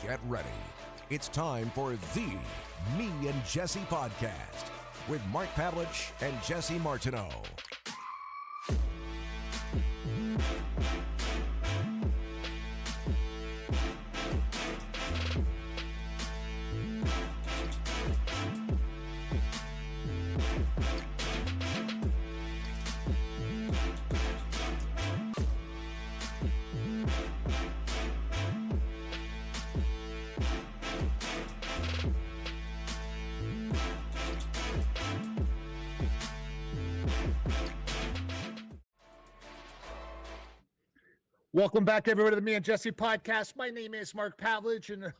Get ready. It's time for the Me and Jesse podcast with Mark Pavelich and Jesse Martineau. Welcome back, everybody, to the Me and Jesse podcast. My name is Mark Pavelich, and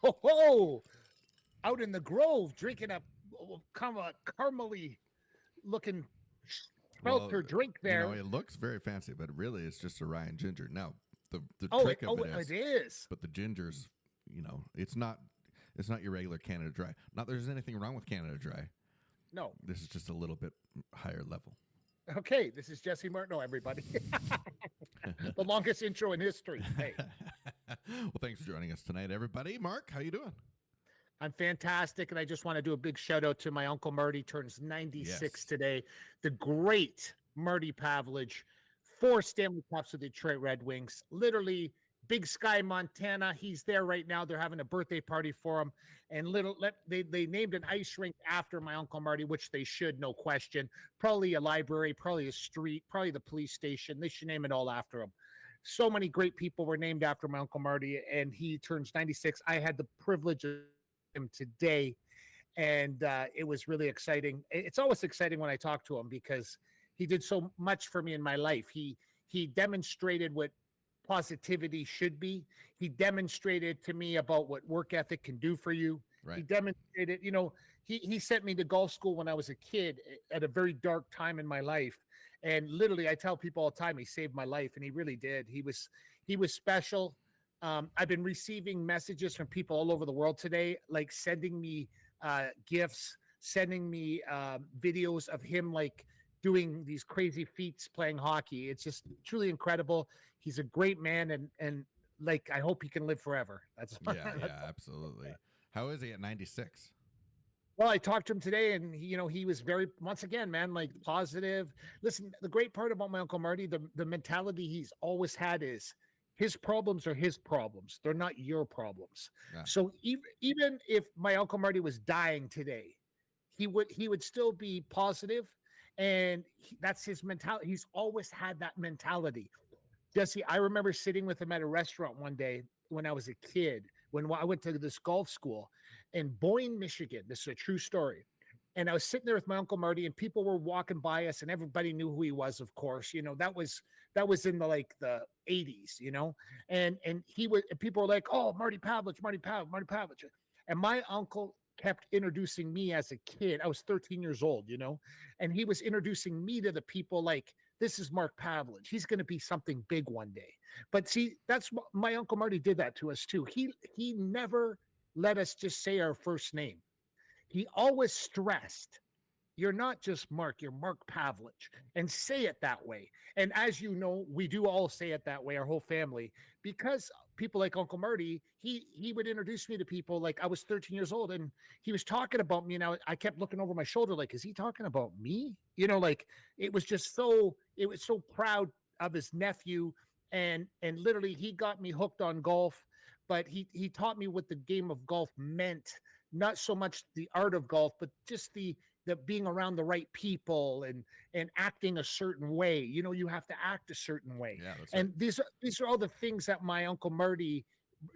out in the Grove, drinking a kind of a caramely looking filter drink there. You know, it looks very fancy, but really it's just a rye and ginger. Now, the trick of it is. But the ginger's, you know, it's not your regular Canada Dry. Not that there's anything wrong with Canada Dry. No. This is just a little bit higher level. Okay, this is Jesse Martineau, everybody. The longest intro in history. Hey. Well, thanks for joining us tonight, everybody. Mark, how you doing? I'm fantastic, and I just want to do a big shout-out to my Uncle Marty, turns 96 today. The great Marty Pavelich, 4 Stanley Cups with the Detroit Red Wings. Literally, Big Sky, Montana. He's there right now. They're having a birthday party for him. And they named an ice rink after my Uncle Marty, which they should, no question. Probably a library, probably a street, probably the police station. They should name it all after him. So many great people were named after my Uncle Marty, and he turns 96. I had the privilege of him today, and it was really exciting. It's always exciting when I talk to him because he did so much for me in my life. He demonstrated what positivity should be. He demonstrated to me about what work ethic can do for you. Right. He demonstrated, you know, he sent me to golf school when I was a kid at a very dark time in my life. And literally, I tell people all the time, he saved my life, and he really did. He was special. I've been receiving messages from people all over the world today, like sending me gifts, sending me videos of him like doing these crazy feats playing hockey. It's just truly incredible. He's a great man, and like I hope he can live forever. That's absolutely. How is he at 96? Well, I talked to him today, and he was very, once again, man, like positive. Listen, the great part about my Uncle Marty, the mentality he's always had is his problems are his problems. They're not your problems. Yeah. So even if my Uncle Marty was dying today, he would still be positive. And that's his mentality. He's always had that mentality. Jesse, I remember sitting with him at a restaurant one day when I was a kid, when I went to this golf school in Boyne, Michigan. This is a true story. And I was sitting there with my Uncle Marty, and people were walking by us, and everybody knew who he was, of course. You know, that was in the 80s, you know, and people were like, oh, Marty Pavelich. And my uncle kept introducing me as a kid. I was 13 years old, you know, and he was introducing me to the people like, this is Mark Pavelich. He's going to be something big one day. But see, that's what my Uncle Marty did that to us too. He never let us just say our first name. He always stressed, you're not just Mark, you're Mark Pavelich, and say it that way. And as you know, we do all say it that way, our whole family, because people like Uncle Marty, he would introduce me to people like I was 13 years old, and he was talking about me, and I kept looking over my shoulder like, is he talking about me? You know, like it was so proud of his nephew, and literally he got me hooked on golf, but he taught me what the game of golf meant, not so much the art of golf, but just the being around the right people and acting a certain way. You know, you have to act a certain way. Yeah, that's and right. These are all the things that my Uncle Marty,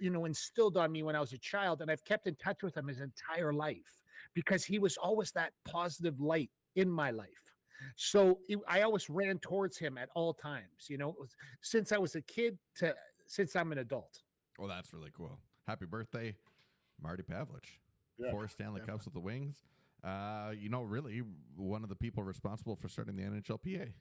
you know, instilled on me when I was a child. And I've kept in touch with him his entire life because he was always that positive light in my life. So I always ran towards him at all times, you know, since I was a kid to since I'm an adult. Well, that's really cool. Happy birthday, Marty Pavelich. Yeah, 4 Stanley Cups with the Wings. You know, really one of the people responsible for starting the NHLPA.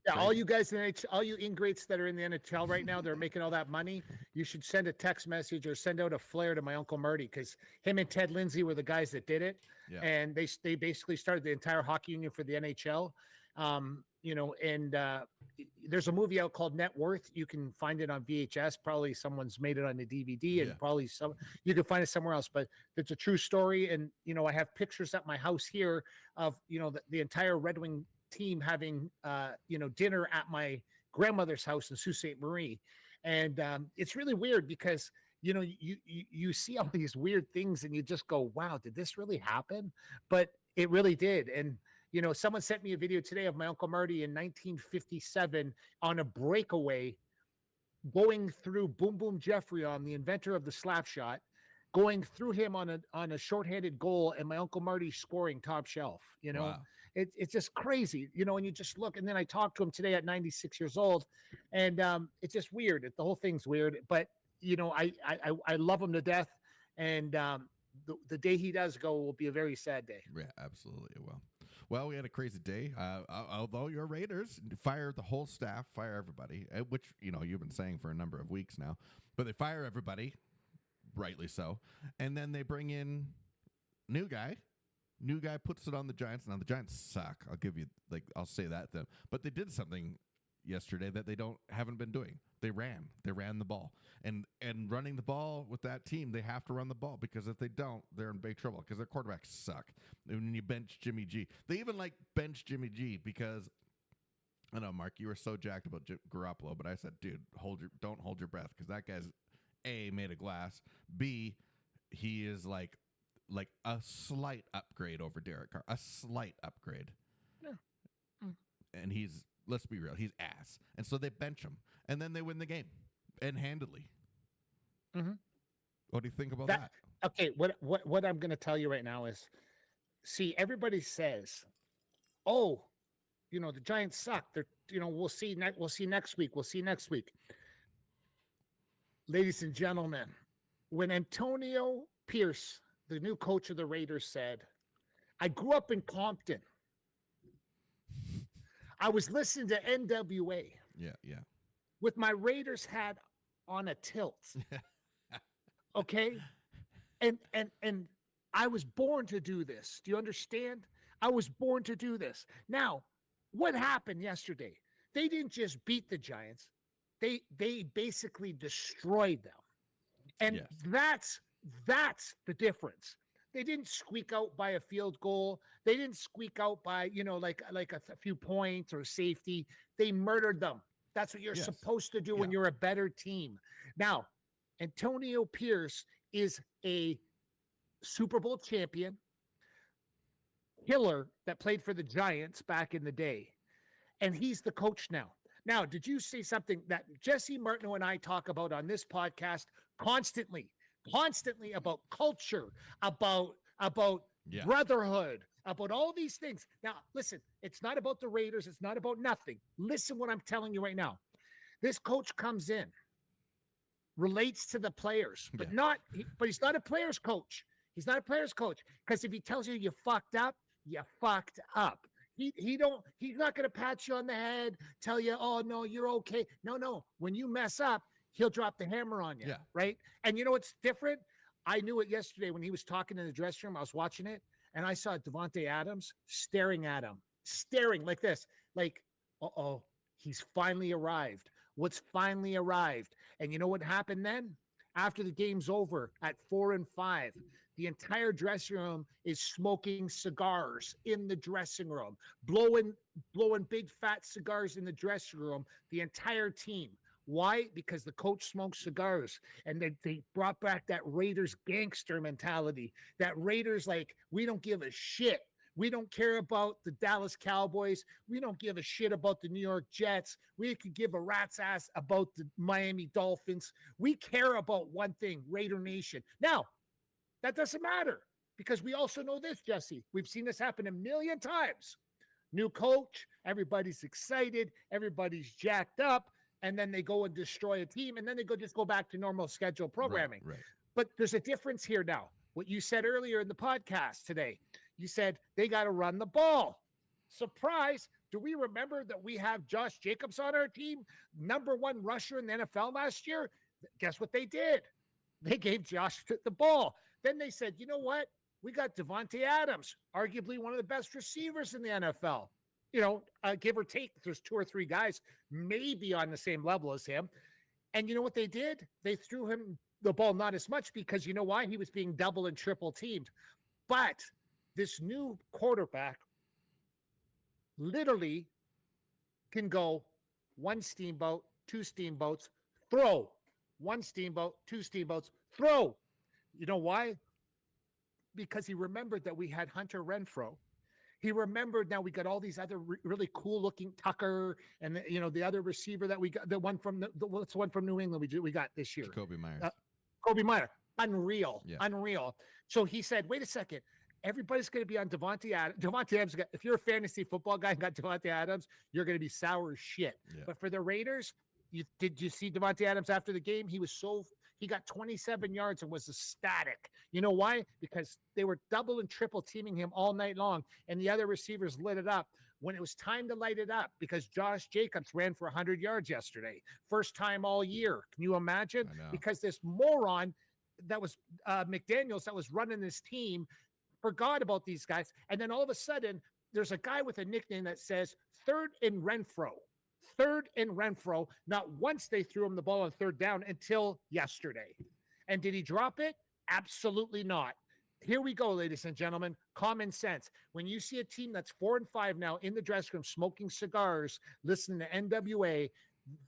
Yeah, all you guys in NHL, all you ingrates that are in the NHL right now, they're making all that money. You should send a text message or send out a flare to my Uncle Marty, because him and Ted Lindsay were the guys that did it. Yeah. And they basically started the entire hockey union for the NHL. And there's a movie out called Net Worth. You can find it on VHS. Probably someone's made it on the DVD, and probably you can find it somewhere else. But it's a true story. And I have pictures at my house here of the entire Red Wing team having dinner at my grandmother's house in Sault Ste. Marie, and it's really weird because you see all these weird things and you just go, wow, did this really happen? But it really did. And someone sent me a video today of my Uncle Marty in 1957 on a breakaway, going through Boom Boom Jeffrey, on the inventor of the slap shot, going through him on a shorthanded goal, and my Uncle Marty scoring top shelf. Wow. It's just crazy, and you just look. And then I talked to him today at 96 years old, and it's just weird. The whole thing's weird, but I love him to death, and the day he does go will be a very sad day. Yeah, absolutely. Well, we had a crazy day. Although your Raiders fire the whole staff, fire everybody, which you've been saying for a number of weeks now, but they fire everybody, rightly so, and then they bring in new guy. New guy puts it on the Giants. Now the Giants suck. I'll say that to them. But they did something yesterday that they haven't been doing. They ran the ball, and running the ball with that team, they have to run the ball, because if they don't, they're in big trouble because their quarterbacks suck. And when you bench Jimmy G, they even bench Jimmy G because I know, Mark, you were so jacked about Garoppolo, but I said, dude, don't hold your breath, because that guy's A, made of glass, B, he is like a slight upgrade over Derek Carr, a slight upgrade. Yeah. And let's be real, he's ass. And so they bench him, and then they win the game, and handily. Mm-hmm. What do you think about that? Okay, what I'm going to tell you right now is, see, everybody says, oh, the Giants suck. They're, we'll see next week. We'll see next week. Ladies and gentlemen, when Antonio Pierce, the new coach of the Raiders, said, I grew up in Compton. I was listening to NWA. Yeah. With my Raiders hat on a tilt. Okay? And I was born to do this. Do you understand? I was born to do this. Now, what happened yesterday? They didn't just beat the Giants. They basically destroyed them. And yes, that's the difference. They didn't squeak out by a field goal. They didn't squeak out by, like a few points or safety. They murdered them. That's what you're supposed to do when you're a better team. Now, Antonio Pierce is a Super Bowl champion killer that played for the Giants back in the day. And he's the coach now. Now, did you say something that Jesse Martineau and I talk about on this podcast constantly about culture, about brotherhood, about all these things. Now, listen, it's not about the Raiders. It's not about nothing. Listen what I'm telling you right now. This coach comes in, relates to the players, but he's not a player's coach. He's not a player's coach, because if he tells you fucked up, you fucked up. He's not going to pat you on the head, tell you, oh, no, you're okay. No. When you mess up, he'll drop the hammer on you, right? And you know what's different? I knew it yesterday when he was talking in the dressing room. I was watching it, and I saw Davante Adams staring at him, staring like this, like, uh-oh, he's finally arrived. What's finally arrived? And you know what happened then? After the game's over at 4-5, the entire dressing room is smoking cigars in the dressing room, blowing big fat cigars in the dressing room, the entire team. Why? Because the coach smokes cigars, and they brought back that Raiders gangster mentality. That Raiders, like, we don't give a shit. We don't care about the Dallas Cowboys. We don't give a shit about the New York Jets. We could give a rat's ass about the Miami Dolphins. We care about one thing, Raider Nation. Now, that doesn't matter, because we also know this, Jesse. We've seen this happen a million times. New coach, everybody's excited, everybody's jacked up, and then they go and destroy a team, and then they just go back to normal scheduled programming. Right. But there's a difference here now. What you said earlier in the podcast today, you said they got to run the ball. Surprise. Do we remember that we have Josh Jacobs on our team, number 1 rusher in the NFL last year? Guess what they did? They gave Josh the ball. Then they said, you know what? We got Davante Adams, arguably one of the best receivers in the NFL. give or take. There's 2 or 3 guys maybe on the same level as him. And you know what they did? They threw him the ball not as much because you know why? He was being double and triple teamed. But this new quarterback literally can go 1 steamboat, 2 steamboats, throw. 1 steamboat, 2 steamboats, throw. You know why? Because he remembered that we had Hunter Renfrow. He remembered now we got all these other really cool looking Tucker and the other receiver that we got, the one from what's the one from New England we got this year? Kobe Myers. Kobe Meyer. Unreal. Yeah. Unreal. So he said, wait a second. Everybody's going to be on Devontae Adams. Devontae Adams, if you're a fantasy football guy and got Devontae Adams, you're going to be sour as shit. Yeah. But for the Raiders, did you see Devontae Adams after the game? He got 27 yards and was ecstatic. You know why? Because they were double and triple teaming him all night long, and the other receivers lit it up when it was time to light it up because Josh Jacobs ran for 100 yards yesterday. First time all year. Can you imagine? Because this moron that was McDaniels that was running this team forgot about these guys. And then all of a sudden, there's a guy with a nickname that says third and Renfro. Third and Renfro. Not once they threw him the ball on 3rd down until yesterday. And did he drop it? Absolutely not. Here we go, ladies and gentlemen. Common sense. When you see a team that's 4-5 now in the dressing room smoking cigars, listening to NWA,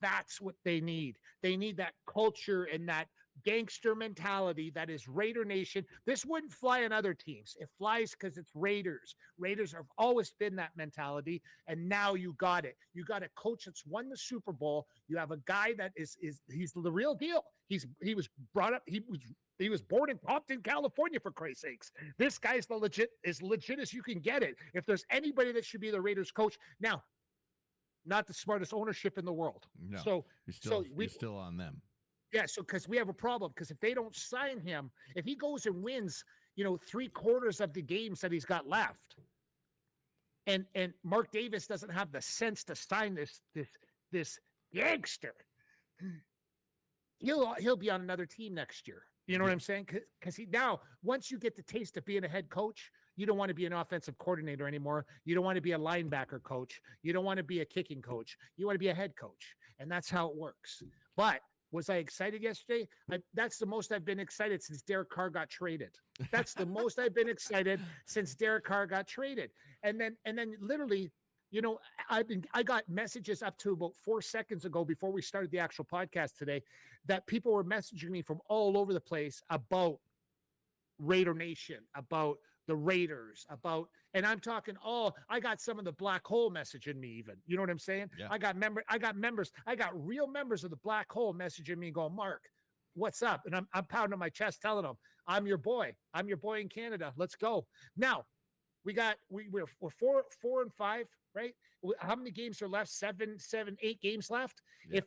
that's what they need. They need that culture and that gangster mentality that is Raider Nation. This wouldn't fly on other teams. It flies because it's Raiders. Raiders have always been that mentality, and now you got it. You got a coach that's won the Super Bowl. You have a guy that he's the real deal. He was brought up. He was born in Compton, California, for Christ's sakes. This guy's as legit as you can get it. If there's anybody that should be the Raiders coach now, not the smartest ownership in the world. No, so you're still on them. Yeah, so because we have a problem, because if they don't sign him, if he goes and wins, 3/4 of the games that he's got left, and Mark Davis doesn't have the sense to sign this gangster, he'll be on another team next year. You know what I'm saying? Because now, once you get the taste of being a head coach, you don't want to be an offensive coordinator anymore. You don't want to be a linebacker coach. You don't want to be a kicking coach. You want to be a head coach, and that's how it works. But was I excited yesterday? That's the most I've been excited since Derek Carr got traded. That's the most I've been excited since Derek Carr got traded. And then literally, I got messages up to about 4 seconds ago before we started the actual podcast today that people were messaging me from all over the place about Raider Nation, about the Raiders, and I'm talking, I got some of the black hole messaging me even. You know what I'm saying? Yeah. I got real members of the black hole messaging me going, Mark, what's up? And I'm pounding my chest telling them, I'm your boy in Canada. Let's go. Now, we're 4-5, right? How many games are left? 8 games left. Yeah.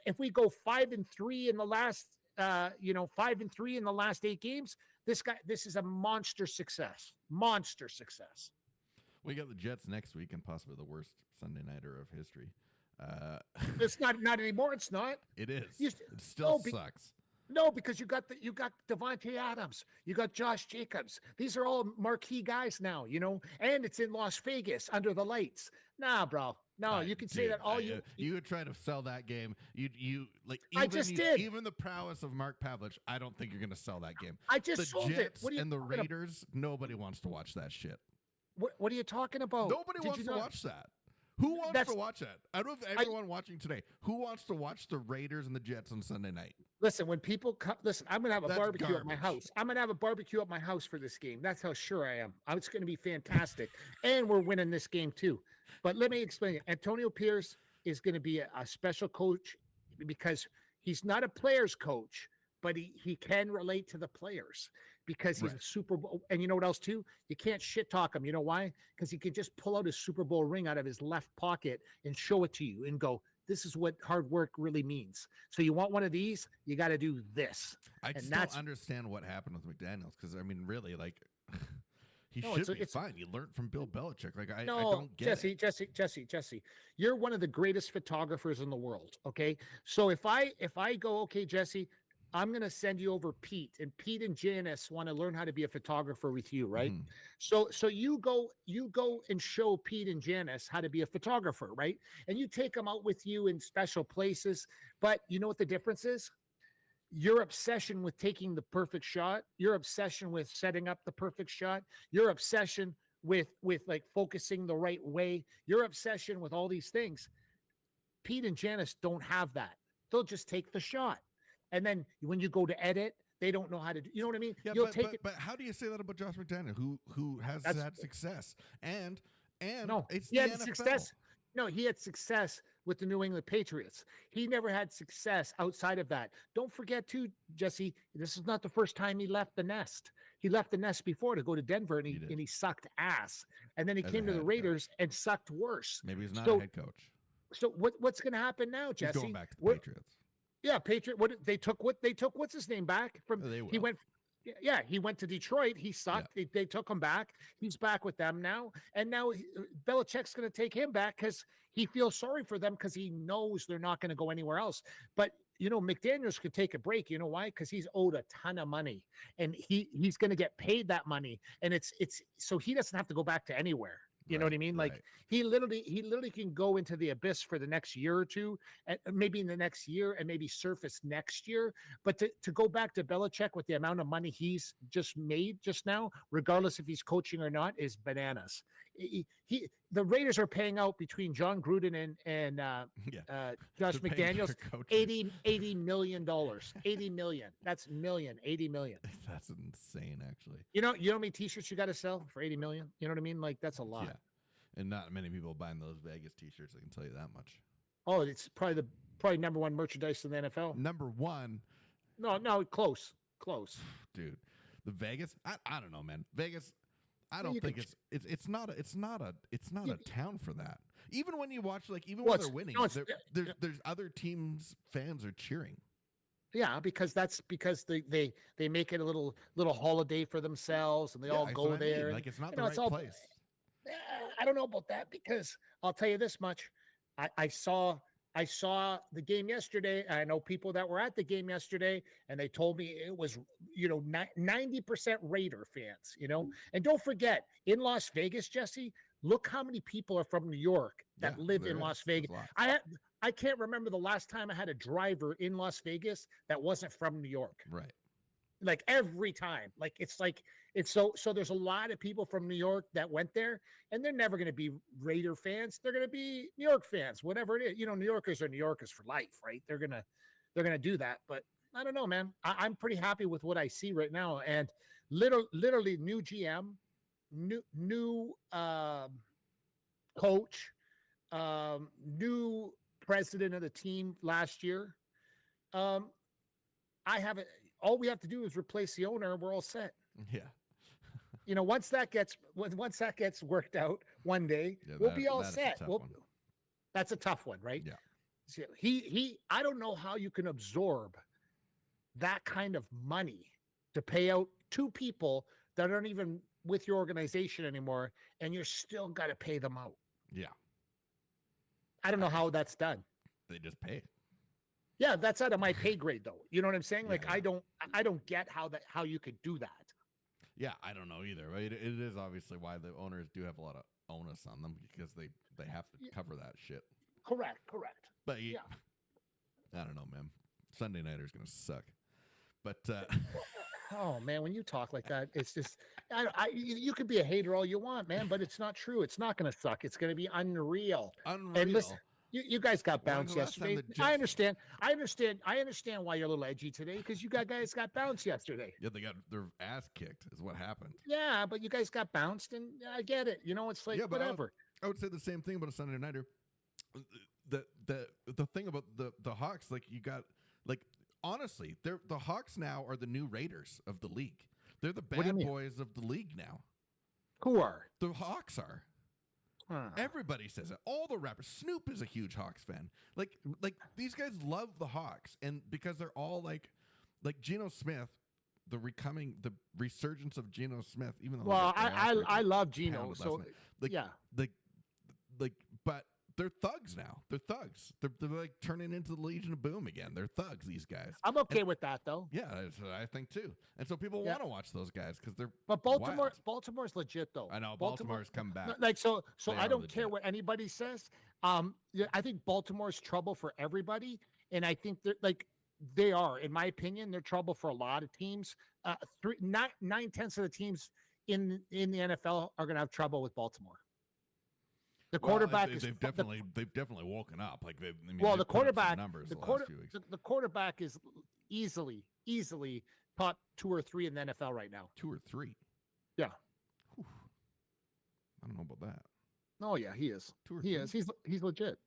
If we go 5-3 in the last 5-3 in the last 8 games, this is a monster success. Monster success. We got the Jets next week and possibly the worst Sunday nighter of history. It's not anymore. It's not. It is. It still sucks. No, because you got Devontae Adams, you got Josh Jacobs. These are all marquee guys now, and it's in Las Vegas under the lights. Nah, bro. No, you can say that all you would try to sell that game. You like. I just did. Even the prowess of Mark Pavelich, I don't think you're going to sell that game. I just sold Jets it. What are you and the Raiders, nobody wants to watch that shit. What are you talking about? Nobody wants to watch that. Who wants to watch that? Out of everyone watching today, who wants to watch the Raiders and the Jets on Sunday night? Listen, when people come, I'm going to have a barbecue at my house. I'm going to have a barbecue at my house for this game. That's how sure I am. It's going to be fantastic. And we're winning this game too. But let me explain it. Antonio Pierce is going to be a special coach because he's not a player's coach, but he can relate to the players because he's a Super Bowl. And you know what else too? You can't shit talk him. You know why? Because he can just pull out his Super Bowl ring out of his left pocket and show it to you and go, this is what hard work really means. So you want one of these, you got to do this. I just don't understand what happened with McDaniels because, really, like, he should be fine. He learned from Bill Belichick. Like, I don't get it. Jesse, you're one of the greatest photographers in the world, okay? So if I go, okay, Jesse, I'm going to send you over Pete, and Pete and Janice want to learn how to be a photographer with you, right? Mhm. So you go and show Pete and Janice how to be a photographer, right? And you take them out with you in special places. But you know what the difference is? Your obsession with taking the perfect shot, your obsession with setting up the perfect shot, your obsession with like focusing the right way, your obsession with all these things. Pete and Janice don't have that. They'll just take the shot. And then when you go to edit, they don't know how to do, you know what I mean? Yeah, You'll take it. but how do you say that about Josh McDaniel, who has That's had success, and no, it's he the had NFL. success. No, he had success with the New England Patriots. He never had success outside of that. Don't forget, too, Jesse, this is not the first time he left the nest. He left the nest before to go to Denver, and He did. he sucked ass. And then he As came a to the head Raiders coach. and sucked worse. Maybe he's not a So, head coach. so what's going to happen now, He's Jesse? going back to the We're- Patriots. Yeah, Patriot. What they took? What's his name back from? They will. He went. Yeah, he went to Detroit. He sucked. They took him back. He's back with them now, and now Belichick's going to take him back because he feels sorry for them because he knows they're not going to go anywhere else. But McDaniels could take a break. You know why? Because he's owed a ton of money, and he's going to get paid that money, and it's so he doesn't have to go back to anywhere. You know what I mean? Like right. he literally can go into the abyss for the next year or two, and maybe in the next year, and maybe surface next year. But to go back to Belichick with the amount of money he's just made just now, regardless if he's coaching or not, is bananas. The Raiders are paying out between John Gruden and Josh They're paying McDaniels their coaches. $80 million. 80 million. That's million. 80 million. That's insane, actually. You know how many t-shirts you got to sell for 80 million? You know what I mean? Like that's a lot. Yeah, and not many people buying those Vegas T-shirts. I can tell you that much. Oh, it's probably number one merchandise in the NFL. Number one, No, close, dude. The Vegas. I don't know, man. Vegas. I Yeah, don't you think can- it's not You- a town for that. Even when you watch, like, even Well, when they're it's- winning, no, it's- there's other teams fans are cheering. Yeah, because they make it a little holiday for themselves, and they all that's go what I mean. there. Like, it's not you the know, right it's all- place. I don't know about that because I'll tell you this much: I saw the game yesterday. I know people that were at the game yesterday, and they told me it was 90% Raider fans. And don't forget in Las Vegas, Jesse. Look how many people are from New York that Yeah, live there in is. Las There's Vegas. lots. I can't remember the last time I had a driver in Las Vegas that wasn't from New York. Right. Like every time, like it's so there's a lot of people from New York that went there, and they're never going to be Raider fans. They're going to be New York fans, whatever it is. New Yorkers are New Yorkers for life, right? They're gonna do that. But I don't know, man. I'm pretty happy with what I see right now, and literally new GM, new coach, new president of the team last year. I haven't. All we have to do is replace the owner, and we're all set. Yeah. Once that gets worked out one day, Yeah, we'll be all that is a set. tough We'll, one. that's a tough one, right? Yeah. So he. I don't know how you can absorb that kind of money to pay out two people that aren't even with your organization anymore, and you're still got to pay them out. Yeah. I don't know how that's done. They just pay. Yeah, that's out of my pay grade, though. You know what I'm saying? Yeah, Like yeah. I don't get how you could do that. Yeah, I don't know either. It is obviously why the owners do have a lot of onus on them because they have to cover that shit. Correct. But Yeah. I don't know, man. Sunday nighter's gonna suck. But Oh man, when you talk like that, it's just you could be a hater all you want, man, but it's not true. It's not going to suck. It's going to be unreal. unreal. And listen, you guys got When bounced was the last time yesterday. the I Jets- understand why you're a little edgy today because you guys got bounced yesterday. Yeah, they got their ass kicked. Is what happened. Yeah, but you guys got bounced, and I get it. It's like Yeah, but whatever. I would say the same thing about a Sunday nighter. The thing about the Hawks, like you got like honestly, the Hawks now are the new Raiders of the league. They're the do you bad mean? boys of the league now. Who are? The Hawks are. Huh. Everybody says it. All the rappers. Snoop is a huge Hawks fan. Like these guys love the Hawks, and because they're all like Geno Smith, the resurgence of Geno Smith. Even though Well, they got their ass I love pounded Geno. last So night. Like, yeah, but they're thugs now. They're thugs. They're like turning into the Legion of Boom again. They're thugs, these guys. I'm okay with that though. Yeah, that's what I think too. And so people want to watch those guys because they're But Baltimore's legit though. I know Baltimore's come back. Like so They I are don't legit. care what anybody says. Yeah, I think Baltimore's trouble for everybody, and I think they're like they are, in my opinion, they're trouble for a lot of teams. 9/10 of the teams in the NFL are going to have trouble with Baltimore. The quarterback is they've definitely woken up. Like the quarterback last few weeks. the quarterback is easily top 2 or 3 in the NFL right now. 2 or 3. Yeah. Whew. I don't know about that. Oh yeah, he is. 2 or he 3? is. He's legit.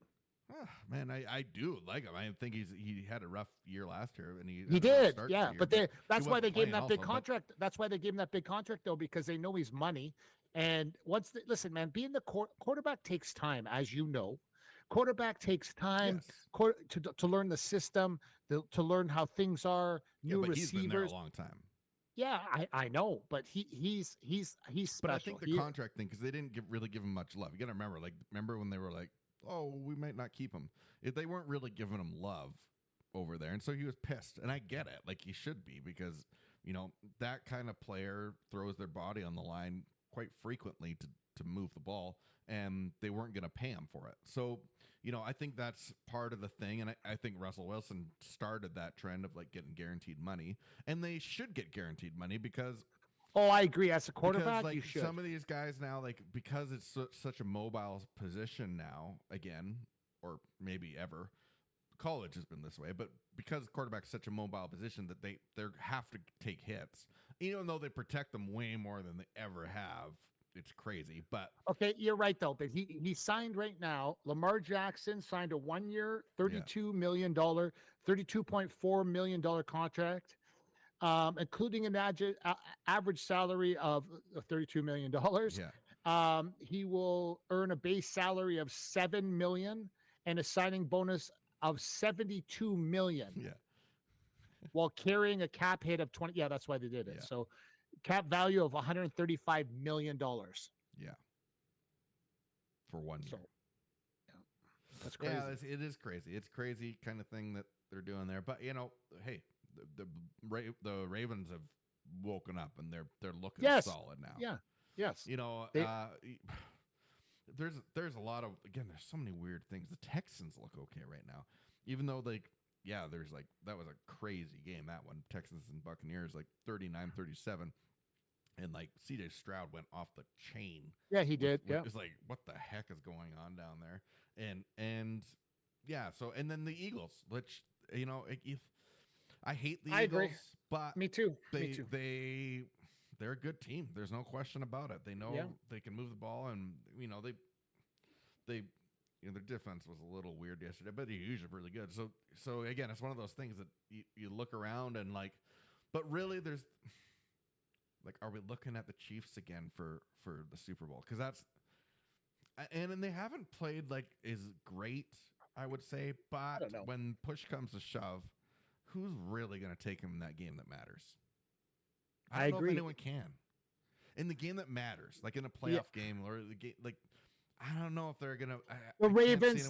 Man, I do like him. I think he had a rough year last year, and he did, yeah. But year, that's why they gave him that big also, contract. That's why they gave him that big contract though, because they know he's money. And listen, man, being the quarterback takes time, as you know. Quarterback takes time to learn the system, to learn how things are. New receivers. He's been there a long time. Yeah, I know, but he's special. But I think the contract thing, because they didn't really give him much love. You got to remember when they were like, oh, we might not keep him. They weren't really giving him love over there, and so he was pissed. And I get it, like he should be, because that kind of player throws their body on the line quite frequently to move the ball, and they weren't going to pay him for it. So I think that's part of the thing, and I think Russell Wilson started that trend of like getting guaranteed money, and they should get guaranteed money because. Oh, I agree. As a quarterback, because, you should. Some of these guys now, like, because it's such a mobile position now, again, or maybe ever, college has been this way, but because quarterback's such a mobile position that they have to take hits, even though they protect them way more than they ever have. It's crazy, but okay, you're right though. But he signed right now. Lamar Jackson signed a 1-year, $32 million, $32.4 million contract. Including an average salary of $32 million. Yeah. He will earn a base salary of $7 million and a signing bonus of $72 million. Yeah. While carrying a cap hit of 20. Yeah, that's why they did it. Yeah. So cap value of $135 million. Yeah. For 1 year. So, yeah. That's crazy. Yeah, it is crazy. It's crazy kind of thing that they're doing there. But hey, the Ravens have woken up and they're looking solid now. Yeah. Yes. There's a lot of, again, there's so many weird things. The Texans look okay right now, even though there's like, that was a crazy game, that one, Texans and Buccaneers, like 39-37, and like CJ Stroud went off the chain. Yeah, he did. Yeah, it's like, what the heck is going on down there? And yeah, so, and then the Eagles, which I hate the Eagles, agree. but me too. They're a good team. There's no question about it. They know they can move the ball, and their defense was a little weird yesterday, but they're usually really good. So again, it's one of those things that you look around and like, but really there's like, are we looking at the Chiefs again for the Super Bowl? Because that's and they haven't played like is great, I would say, but when push comes to shove, who's really going to take him in that game that matters? I don't know if anyone can. In the game that matters, like in a playoff game or the game, like I don't know if they're gonna. The Ravens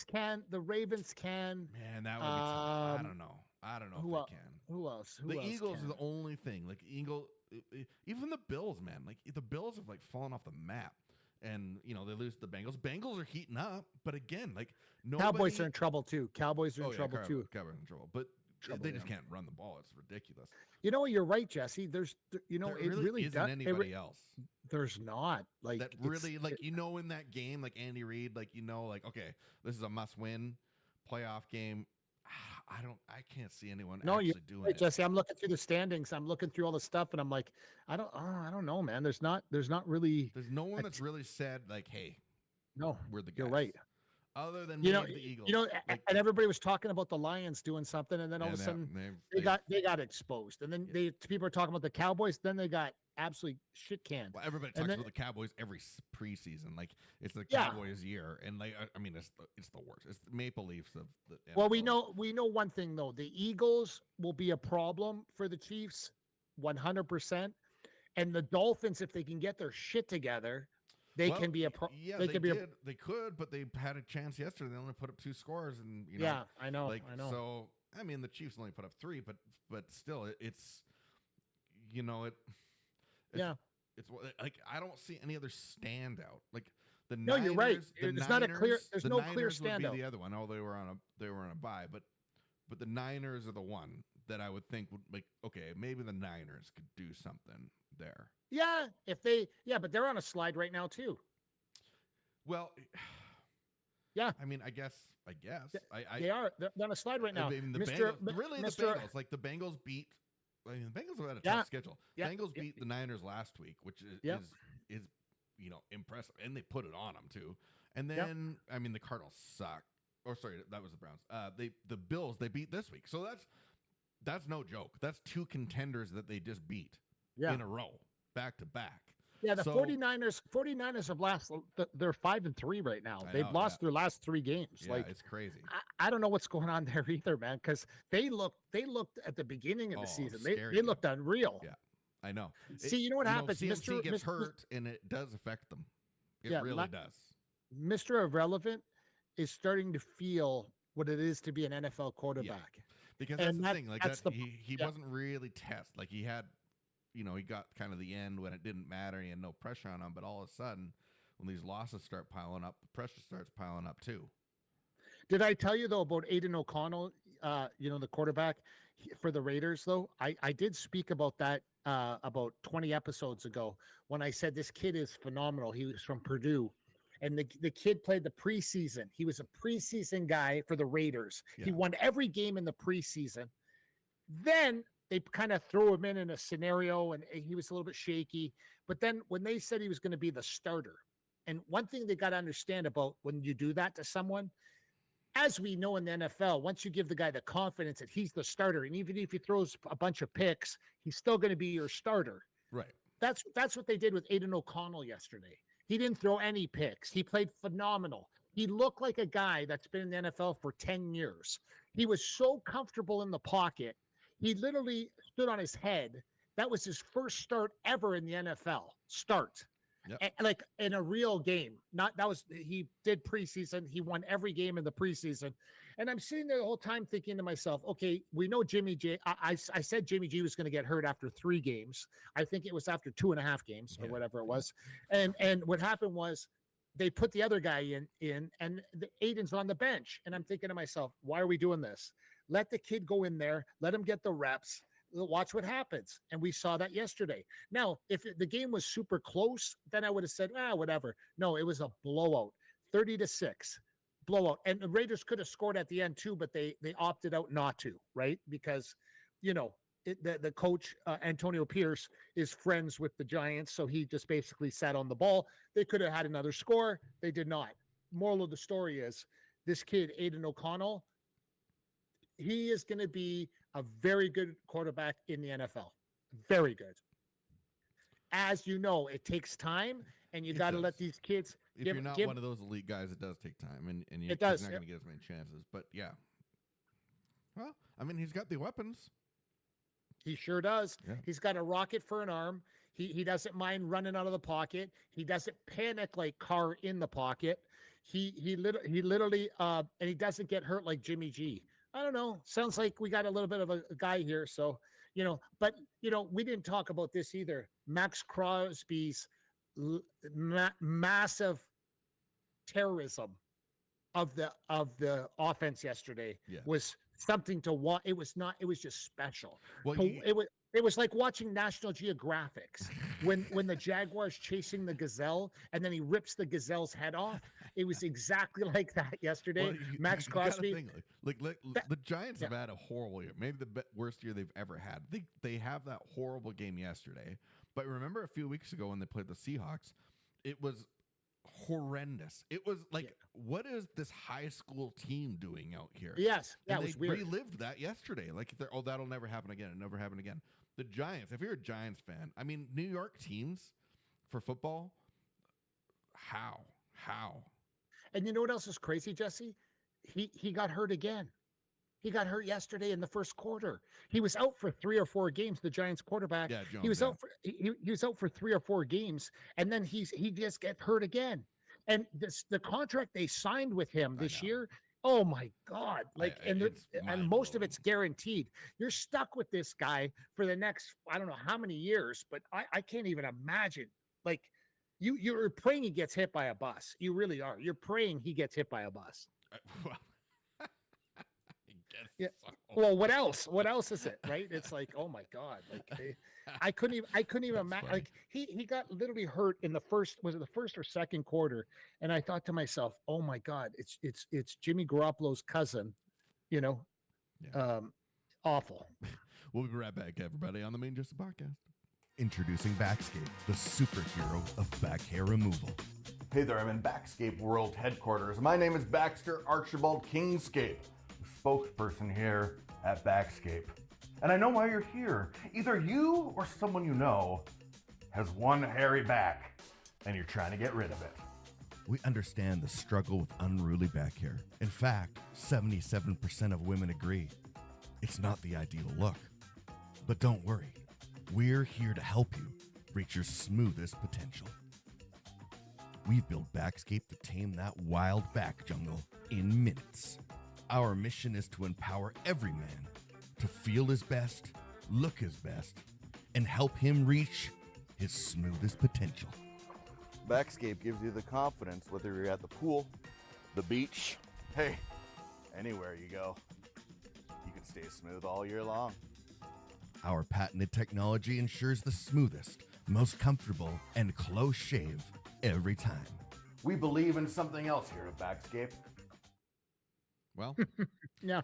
can. Man, that would be tough. I don't know if they can. Who else? The Eagles are the only thing. Like even the Bills, man. Like the Bills have like fallen off the map, and they lose to the Bengals. Bengals are heating up, but again, like Cowboys are in trouble too. Cowboys are in trouble too. Cowboys are in trouble, but they just can't run the ball. It's ridiculous. You're right, Jesse. There's, there it really isn't anybody else. There's not like that really like in that game, like Andy Reid, like like okay, this is a must-win playoff game. I can't see anyone actually doing it. Jesse, I'm looking through the standings. I'm looking through all the stuff, and I'm like, I don't know, man. There's not really. There's no one that's really said like, hey, no, we're the guys. You're right. Other than the Eagles, and everybody was talking about the Lions doing something, and then all of a sudden they got exposed, and then people are talking about the Cowboys, then they got absolutely shit canned. Well, everybody talks about the Cowboys every preseason, like it's the Cowboys year, and like I mean it's the worst. It's the Maple Leafs of the NFL. Well, we know one thing though: the Eagles will be a problem for the Chiefs, 100%, and the Dolphins, if they can get their shit together. they Well, can be a pro. yeah, They they can be a. did. They could, but they had a chance yesterday. They only put up 2 scores, and Yeah, I know. like I know. so. I mean, the Chiefs only put up 3, but still, it's you know it. It's, Yeah. it's like I don't see any other standout. Like the No, Niners, you're right. the There's not a clear. Niners, There's the no clear Niners would be standout. the other one. Oh, they were on a bye, but the Niners are the one that I would think would like. Okay, maybe the Niners could do something there. Yeah, if they. Yeah, but they're on a slide right now too. Well, Yeah. I mean, I guess. They are. They're on a slide right now. I mean, the Mr. Bengals, really, Mr. the Bengals. Like the Bengals beat. I mean, the Bengals have had a Yeah. tough schedule. Yeah. Bengals beat the Niners last week, which is Yep. is impressive, and they put it on them too. And then I mean, the Cardinals suck. Or sorry, that was the Browns. The Bills they beat this week, so that's no joke. That's 2 contenders that they just beat in a row, back to back. Yeah, the So- 49ers have lost. They're 5-3 right now. I They've know, lost their last 3 games. Yeah, Like it's crazy. I don't know what's going on there either, man. Because they looked at the beginning of the season. They scary. looked unreal. Yeah, I know. See, you know what happens? CMC gets Mr. hurt, and it does affect them. It Yeah, really does. Mr. Irrelevant is starting to feel what it is to be an NFL quarterback. Because that's And the thing. Like that's that, the- he yeah. wasn't really test. Like he had, he got kind of the end when it didn't matter. He had no pressure on him. But all of a sudden, when these losses start piling up, the pressure starts piling up too. Did I tell you though about Aiden O'Connell? The quarterback for the Raiders. Though I did speak about that about 20 episodes ago when I said this kid is phenomenal. He was from Purdue, and the kid played the preseason. He was a preseason guy for the Raiders. Yeah. He won every game in the preseason. Then they kind of threw him in a scenario, and he was a little bit shaky. But then when they said he was going to be the starter, and one thing they got to understand about when you do that to someone, as we know in the NFL, once you give the guy the confidence that he's the starter, and even if he throws a bunch of picks, he's still going to be your starter. Right. That's what they did with Aiden O'Connell yesterday. He didn't throw any picks. He played phenomenal. He looked like a guy that's been in the NFL for 10 years. He was so comfortable in the pocket. He literally stood on his head. That was his first start ever in the NFL. Start. Yep. Like in a real game. He did preseason. He won every game in the preseason. And I'm sitting there the whole time thinking to myself, okay, we know Jimmy G. I said Jimmy G was going to get hurt after 3 games. I think it was after 2.5 games or whatever it was. And what happened was they put the other guy in and Aiden's on the bench. And I'm thinking to myself, why are we doing this? Let the kid go in there. Let him get the reps. Watch what happens. And we saw that yesterday. Now, if the game was super close, then I would have said, whatever. No, it was a blowout, 30-6 blowout. And the Raiders could have scored at the end too, but they opted out not to, right? Because, the coach, Antonio Pierce, is friends with the Giants. So he just basically sat on the ball. They could have had another score. They did not. Moral of the story is this kid, Aiden O'Connell, he is going to be a very good quarterback in the NFL. Very good. As you know, it takes time, and you got to let these kids. If you're not one of those elite guys, it does take time, and you're It does, not going to get as many chances. But yeah, well, I mean, he's got the weapons. He sure does. Yeah. He's got a rocket for an arm. He doesn't mind running out of the pocket. He doesn't panic like Carr in the pocket. He literally and he doesn't get hurt like Jimmy G. I don't know. Sounds like we got a little bit of a guy here. So, but we didn't talk about this either. Max Crosby's massive terrorism of the offense yesterday was something to watch. It was just special. Well, it was like watching National Geographics when the Jaguar's chasing the gazelle and then he rips the gazelle's head off. It was exactly like that yesterday. Well, Max Crosby. Think, the Giants have had a horrible year, maybe the worst year they've ever had. They have that horrible game yesterday, but remember a few weeks ago when they played the Seahawks, it was horrendous. It was like, what is this high school team doing out here? Yes, and that was they weird. relived that yesterday. Like, that'll never happen again. It never happened again. The Giants, if you're a Giants fan, I mean, New York teams for football, how? And you know what else is crazy, Jesse? He got hurt again. He got hurt yesterday in the first quarter. He was out for 3 or 4 games. The Giants quarterback. Yeah, Jones, he was yeah. out for he was out for 3 or 4 games, and then he just get hurt again. And the contract they signed with him this year. Oh my God! And most of it's guaranteed. You're stuck with this guy for the next I don't know how many years, but I can't even imagine. Like you're praying he gets hit by a bus. You really are. You're praying he gets hit by a bus. Well, Yeah. Well, what else? What else is it? Right? It's like, oh my God! Like I couldn't even imagine. Like he got literally hurt in the first. Was it the first or second quarter? And I thought to myself, oh my God! It's Jimmy Garoppolo's cousin. You know, Yeah. Awful. We'll be right back, everybody, on the Main Jesse podcast. Introducing Backscape, the superhero of back hair removal. Hey there, I'm in Backscape World Headquarters. My name is Baxter Archibald Kingscape, spokesperson here at Backscape. And I know why you're here. Either you or someone you know has one hairy back, and you're trying to get rid of it. We understand the struggle with unruly back hair. In fact, 77% of women agree it's not the ideal look. But don't worry, we're here to help you reach your smoothest potential. We've built Backscape to tame that wild back jungle in minutes. Our mission is to empower every man to feel his best, look his best, and help him reach his smoothest potential. Backscape gives you the confidence whether you're at the pool, the beach, hey, anywhere you go. You can stay smooth all year long. Our patented technology ensures the smoothest, most comfortable, and close shave every time. We believe in something else here at Backscape. Well, Yeah.